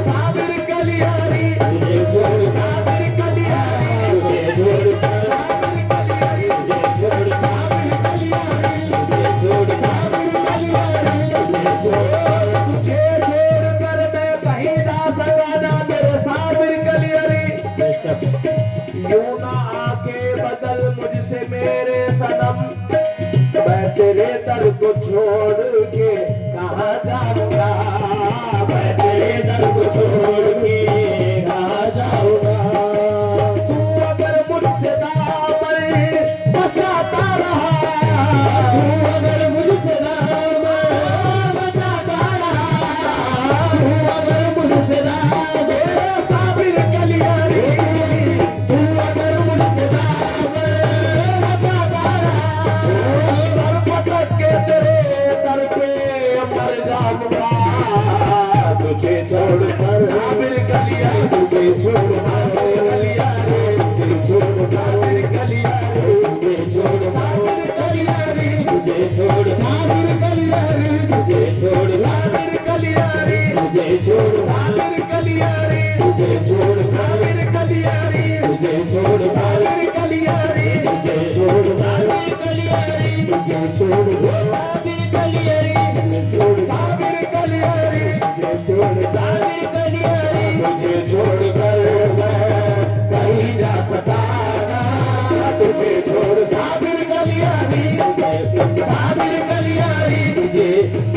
साबिर कलियारी, साबिर बदल मुझसे मेरे सनम, मैं तेरे दर को छोड़ के कहाँ जाऊंगा, मैं तेरे दर को छोड़ के कहाँ जाऊंगा। तू अगर मुझसे दामन बचाता रहा, तू अगर मुझसे दामन बचाता रहा, तू अगर मुझसे दामन साबिर कलियारी, तू अगर मुझसे दामन बचाता रहा, सर पटक के तेरे दर पे मर जाऊंगा। तुझे छोड़कर साबिर कलिया, तुझे छोड़ साबिर कलिया रे, तुझे छोड़ साबिर कलिया रे, तुझे छोड़ साबिर कलिया रे, तुझे छोड़ साबिर कलिया रे, तुझे छोड़ साबिर कलिया रे, तुझे छोड़ साबिर कलिया रे, तुझे छोड़ साबिर कलिया रे, तुझे छोड़ साबिर कलिया रे, तुझे छोड़ साबिर कलिया रे, तुझे छोड़ साबिर कलिया रे, तुझे छोड़ साबिर कलिया रे, तुझे छोड़ साबिर कलिया रे, तुझे छोड़ कर मैं कहीं जा सका ना, तुझे छोड़ साबिर कलिया रे, तुझे साबिर कलिया रे, तुझे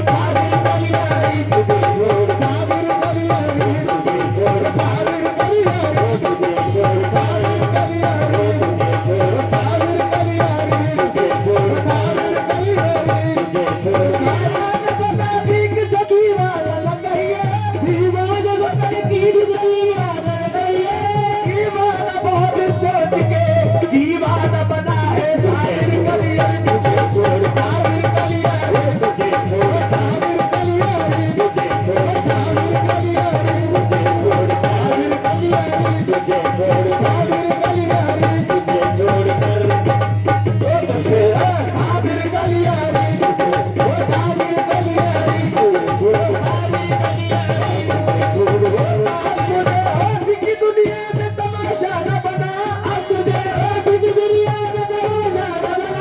साबिर कलिया रे, तुझे छोड़ साबिर कलिया रे, तुझे छोड़ साबिर कलिया रे, तुझे छोड़ साबिर कलिया रे, तुझे छोड़ साबिर कलिया रे, तुझे छोड़ साबिर कलिया रे, तुझे छोड़ साबिर बता दी कि दीवाना लग गई है, दीवाना बता दी कि दीवाना लग गई है, दीवाना बहुत सोच के दीवाना बना है साबिर कलिया, तुझे छोड़ साबिर कलिया रे, तुझे छोड़ साबिर कलिया रे, तुझे छोड़ साबिर कलिया रे, तुझे छोड़ साबिर कलिया रे, तुझे छोड़ साबिर कलिया रे, तुझे छोड़ सर तुझे साबिर कलिया रे, तुझे छोड़ साबिर कलिया रे, तुझे छोड़ साबिर कलिया रे, तुझे छोड़ मुझे आज की दुनिया में तमाशा न बना, अब तुझे आज की दुनिया में तमाशा न बना,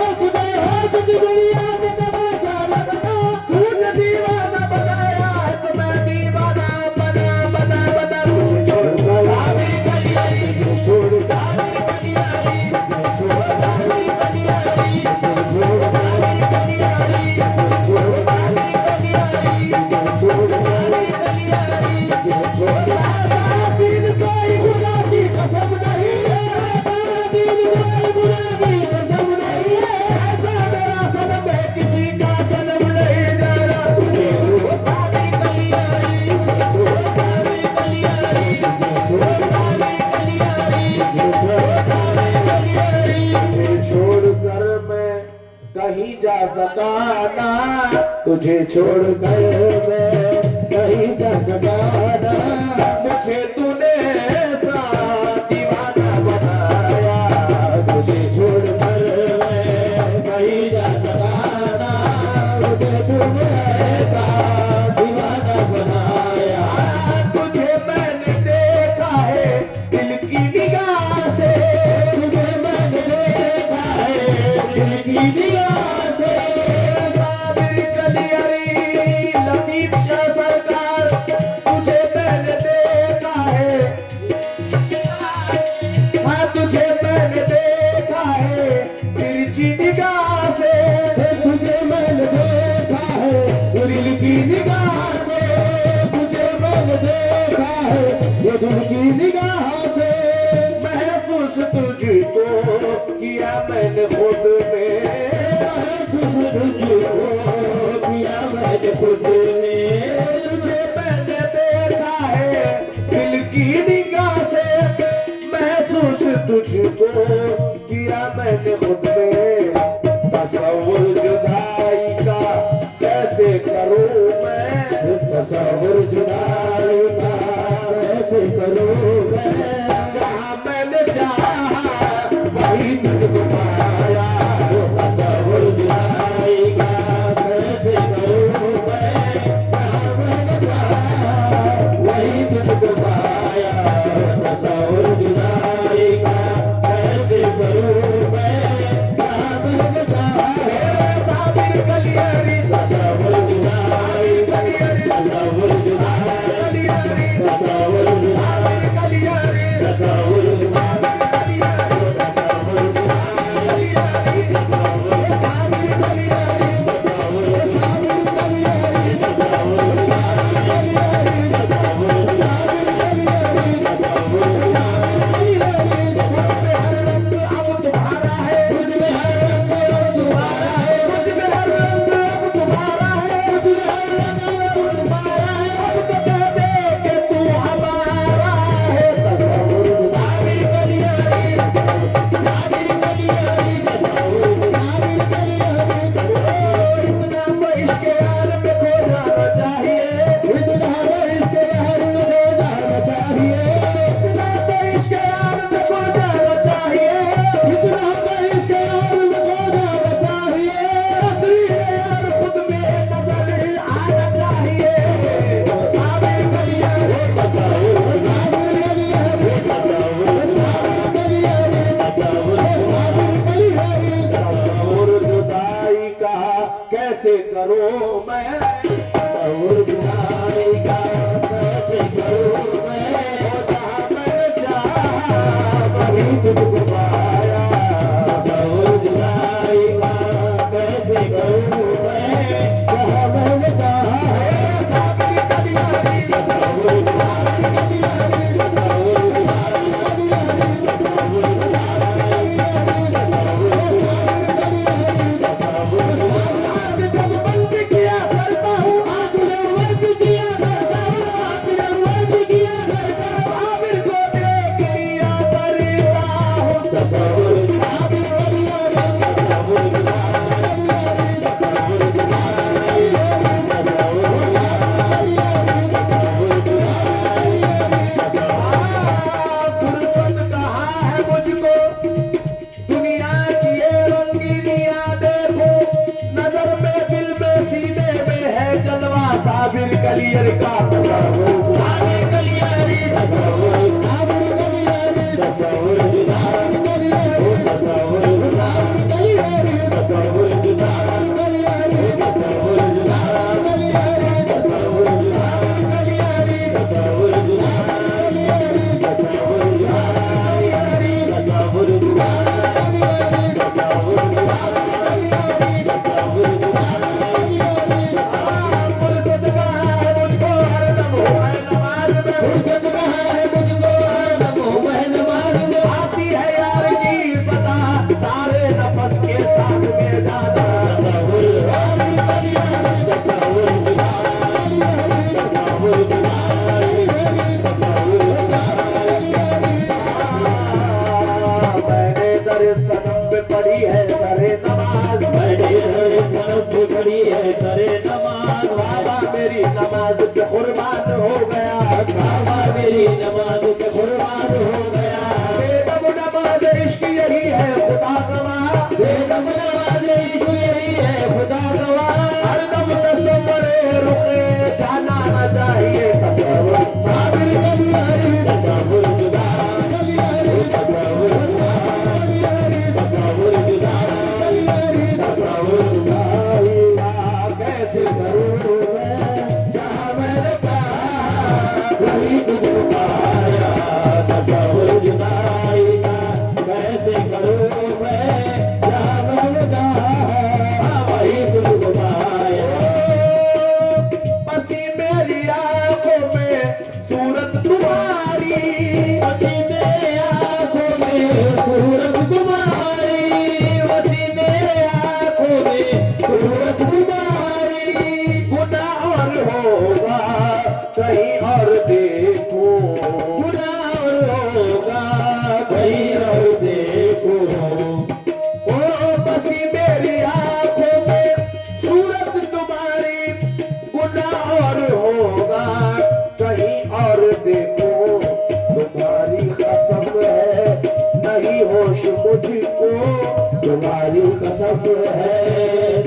अब तुझे आज की दुनिया में तमाशा न बना, तूने दीवाना बनाया तो मैं दीवाना बना बना बना। तुझे छोड़ साबिर कलिया रे, तुझे छोड़ साबिर कलिया रे, तुझे छोड़ साबिर कलिया रे, तुझे छोड़ साबिर कलिया रे, तुझे छोड़ साबिर कलिया रे, तुझे छोड़ साबिर कलिया रे, तुझे छोड़ दिन कोई खुदा की कसम नहीं है, दिन कोई खुदा की कसम नहीं है, ऐसा मेरा सनम है किसी का सनम नहीं जाना। तुझे छोड़ साबिर कलिया रे, तुझे छोड़ साबिर कलिया रे, तुझे छोड़ साबिर कलिया रे, तुझे छोड़ साबिर कलिया रे, तुझे छोड़ कर मैं कहीं जा सका ना, तुझे छोड़ कर मैं कहीं जा सका ना, मुझे तूने ऐसा दीवाना बनाया, तुझे छोड़ कर मैं कहीं जा सका ना, मुझे तूने ऐसा दीवाना बनाया। तुझे मैंने देखा है दिल की निगाह से, तुझे मैंने देखा है दिल की निगाह से, साबिर कलिया रे लतीफ शाह सरकार, तुझे मैंने देखा है, हाँ तुझे मैंने देखा है तिरछी निगाह से, तुझे मैंने देखा है दिल की निगाह से, तुझे मैंने देखा है ये दिल की निगाह से, महसूस तुझको किया मैंने खुद में, महसूस तुझको किया मैंने खुद में, तुझे मैंने देखा है दिल की निगाह से, महसूस तुझको किया मैंने खुद में, तसव्वुर जुदाई का कैसे करूं मैं, तसव्वुर जुदाई का कैसे करूं मैं, जहां मैंने चाहा वही तुझको पाया, तसव्वुर जुदाई का कैसे करूं मैं, जहां मैंने चाहा वही तुझको पाया, तसव्वुर जुदाई का कैसे करूं मैं, जहां मैंने चाहा साबिर कलिया रे, तसव्वुर जुदाई कलिया रे, तसव्वुर जुदाई कलिया रे, तसव्वुर जुदाई कैसे करूं मैं तसव्वुर जुदाई का, कैसे करूं मैं जहां मैंने चाहा वहीं तुझको पाया। तसव्वुर जुदाई का कैसे करूं मैं जहां मैंने चाहा। साबिर कलियर का तसव्वुर, साबिर कलियर तसव्वुर, साबिर कलियर तसव्वुर, साबिर कलियर तसव्वुर, साबिर कलियर तसव्वुर, साबिर कलियर तसव्वुर, साबिर कलियर तसव्वुर, साबिर कलियर तसव्वुर, साबिर कलियर तसव्वुर, साबिर कलियर तसव्वुर, पढ़ी है सरे नमाज, मैंने सनम पे पढ़ी है सरे नमाज। बाबा मेरी नमाज पे कुर्बान हो गया, बाबा मेरी नमाज पे कुर्बान हो गया। बेदम नमाज इश्क यही है खुदा गवाह, बेदम नमाज इश्क यही है खुदा गवाह। हरदम तसव्वुर रुखे जाना न चाहिए तसव्वुर, साबिर कलियर तसव्वुर, साबिर कलियर तसव्वुर, तसव्वुर तसव्वुर जुदाई का कैसे करूं मैं जहां मैंने चाहा वहीं तुझको पाया। तसव्वुर जुदाई का कैसे करूं मैं जहां मैंने चाहा वहीं तुझको पाया। बसी मेरी आंखों में सूरत तुम्हारी, बसी मेरी आंखों में सूरत तुम्हारी, बसी मेरे आंखों में सूरत तुम्हारी। गुनाह और होगा कहीं और देखो, गुनाह और होगा कहीं और देखो। ओ बसी मेरी आंखों में सूरत तुम्हारी, गुनाह और होगा कहीं और देखो। तुम्हारी कसम है नहीं होश मुझको, तुम्हारी कसम है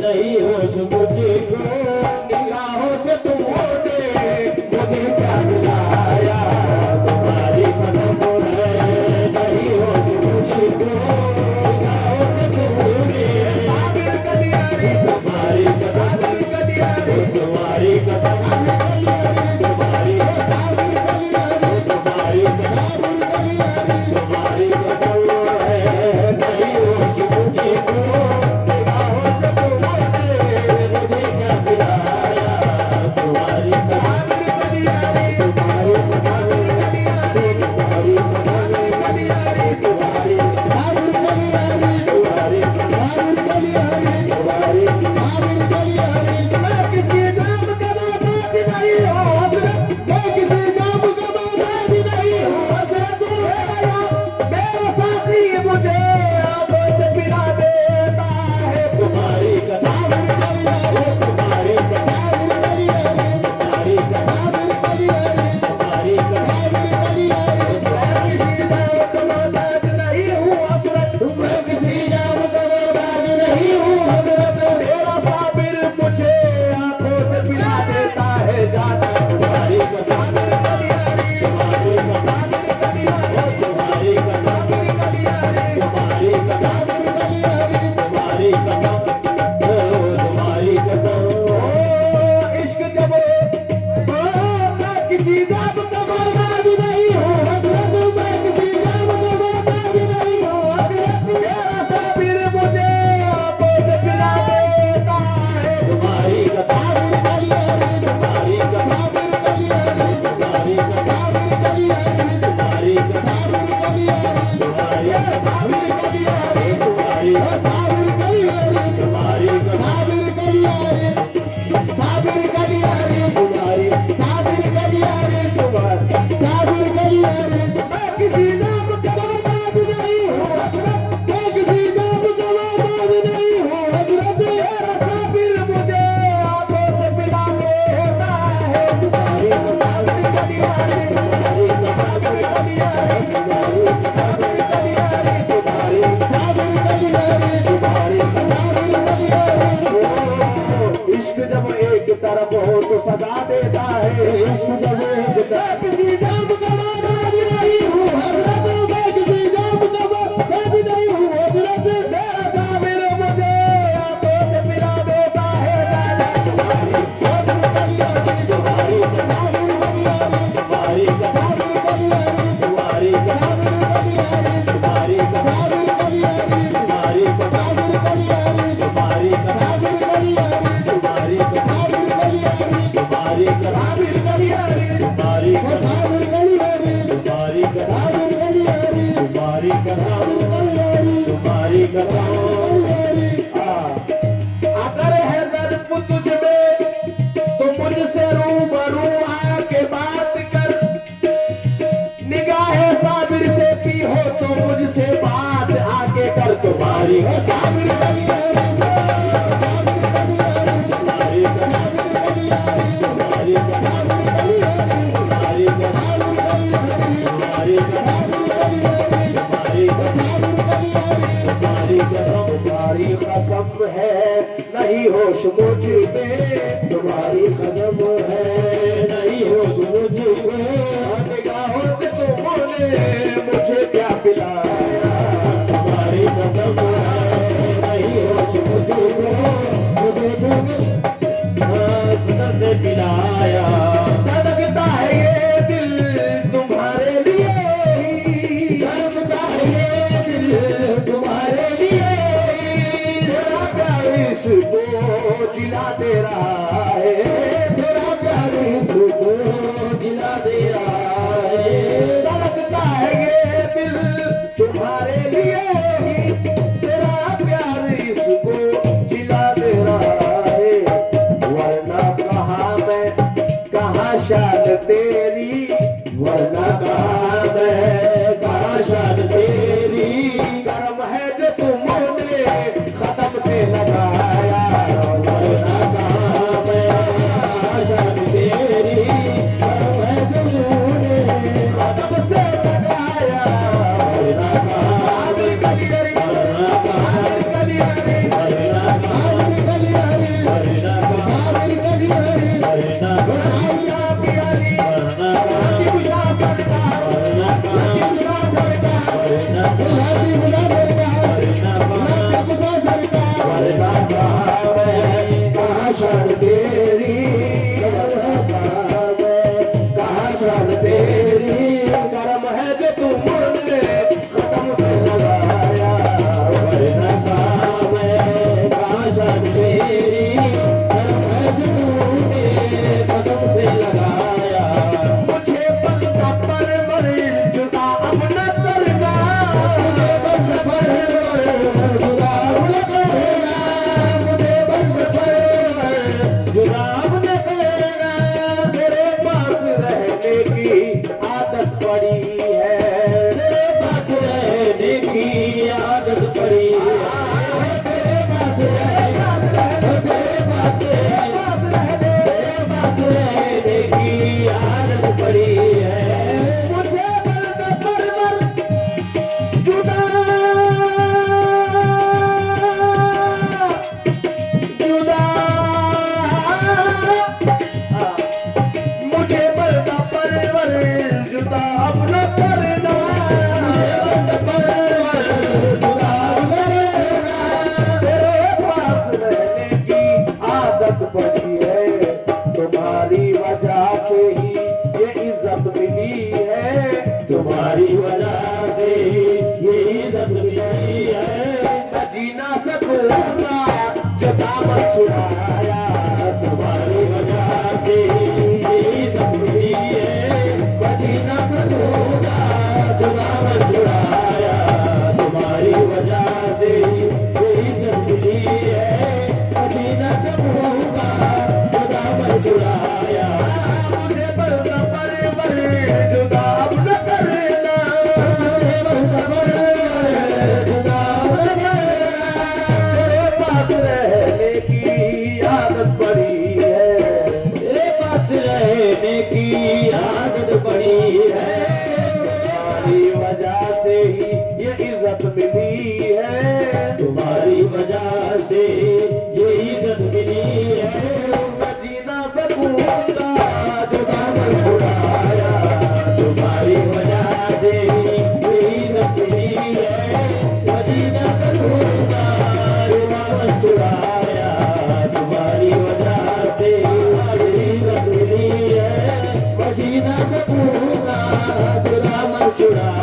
नहीं होश मुझको। निगाहों से तुमने मुझे क्या मिलाया, तुम्हारी कसम है नहीं होश मुझको। निगाहों से तुमने साबिर कलियर तुम्हारी कसम, तुम्हारी कसम, तुम्हारी साबिर कलियर तुम्हारी कसम, तुम्हारी कसम है नहीं होश मुझको। निगाहों से साबिर कलियारी तुम्हारी साबिर कलियारी साबिर कलियारी तुम्हारी साबिर कलियारी तुम्हारी साबिर कलियारी मैं किसी नाम का मोहताज नहीं हूँ हजरत मैं किसी नाम का मोहताज नहीं हूँ हजरत मेरा साबिर मुझे आंखों से पिला देता है तुम्हारी साबिर कलियारी तुम्हारी साबिर कलियारी तुम्हारी साबिर कलियारी तुम्हारी साबिर कलियारी तुम्हारी साबिर कलियारी इश्क जब एक तरफ हो तो सजा देता है इश्क जब एक तरफ किसी जाम का मोहताज नहीं हूँ हजरत मैं किसी जाम का मोहताज नहीं हूँ हजरत मेरा साबिर मुझे आंखों से पिला देता है तुम्हारी साबिर कलियारी तुम्हारी साबिर कलियारी तुम्हारी साबिर कलियारी तुम्हारी साबिर कलियारी तुम्हारी साबिर कलियारी तुम्हारी साबिर कलियारी तुम्हारी साबिर कलियारी तुम्हारी साबिर कलियारी तुम्हारी साबिर कलियारी तुम्हारी साबिर कलियारी तुम्हारी साबिर कलियारी तुम्हारी साबिर कलियारी तुम्हारी कलियारी अगर है ज़र्फ़ तुझ में तो मुझसे रूबरू आके बात कर निगाहे साबिर से पी हो तो मुझसे बात आके कर तुम्हारी साबिर कलियारी साबिर कलियारी तुम्हारी साबिर कलियारी तुम्हारी साबिर कलियारी तुम्हारी साबिर कलियारी तुम्हारी साबिर कलियारी तुम्हारी साबिर कलियारी तुम्हारी कसम है नहीं होश मुझ में तुम्हारी कसम है नहीं होश मुझ में निगाहों से तुमने मुझे क्या पिलाया तुम्हारी कसम है नहीं होश मुझ में मुझे तुमने से पिलाया धड़कता है ये दिल तुम्हारे लिए धड़कता है ये दिल तुम्हारे लिए तेरा प्यार इसको जिला दे रहा है तेरा प्यार इसको जिला दे रहा है धड़कता है ये दिल तुम्हारे लिए तेरा प्यार इसको जिला दे रहा है वरना कहाँ मैं कहाँ शान तेरी वरना कहाँ मैं कहाँ शान तेरी कर्म है जो तुमने खत्म से लगाया वरना कहाँ मैं कहाँ शान तेरी कर्म है जो तुमने खत्म से लगाया वरना कहाँ साबिर कलियारी वरना कहाँ कलियारी वरना साबिर कलियारी वरना साबिर कलियारी वरना आशा प्यारी वरना की बुझा सरकार वरना की बुझा सरकार वरना की बुझा सरकार वरना की बुझा सरकार वरना कहाँ मैं कहाँ शान तेरी कहाँ शान तेरी कर्म है जो तुमने खत्म से लगाया वरना कहाँ मैं कहाँ शान तेरी कर्म है जो तुमने खत्म से लगाया मुझे बंदा परवर जुदा अपना करना मुझे बंदा परवर जुदा अपना करना मुझे बंदा परवर जुदा अपना करना तेरे पास रहने की आदत पड़ी है तेरे पास रहने की आदत पड़ी है तेरे पास रहने की आदत पड़ी है मुझे बंदा परवर जुदा जुदा मुझे बंदा परवर जुदा अपना करना मुझे बंदा परवर जुदा अपना करना तेरे पास रहने की आदत पड़ी है तुम्हारी वजह से ही ये इज्जत मिली है तुम्हारी वजह से ही ये इज्जत मिली है मैं जी ना सकूंगा जो दामन छुड़ाया तुम्हारी वजह से ही ये इज्जत मिली है मैं जी ना सकूंगा जो दामन छुड़ाया तुम्हारी वजह से ही से ये इज्जत मिली है, मैं जी ना सकूंगा जो दामन छुड़ाया तुम्हारी वजह से, ये इज्जत मिली है, मैं जी ना सकूंगा जो दामन छुड़ाया तुम्हारी वजह से, ये इज्जत मिली है, मैं जी ना सकूंगा जो दामन छुड़ाया।